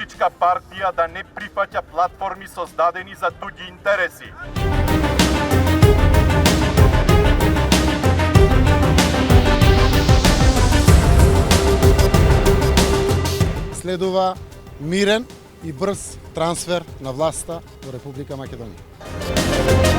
politička partija da ne prihvaća platformi sozdadeni za tuđi interesi. Следува мирен и брз трансфер на власта во Република Македонија.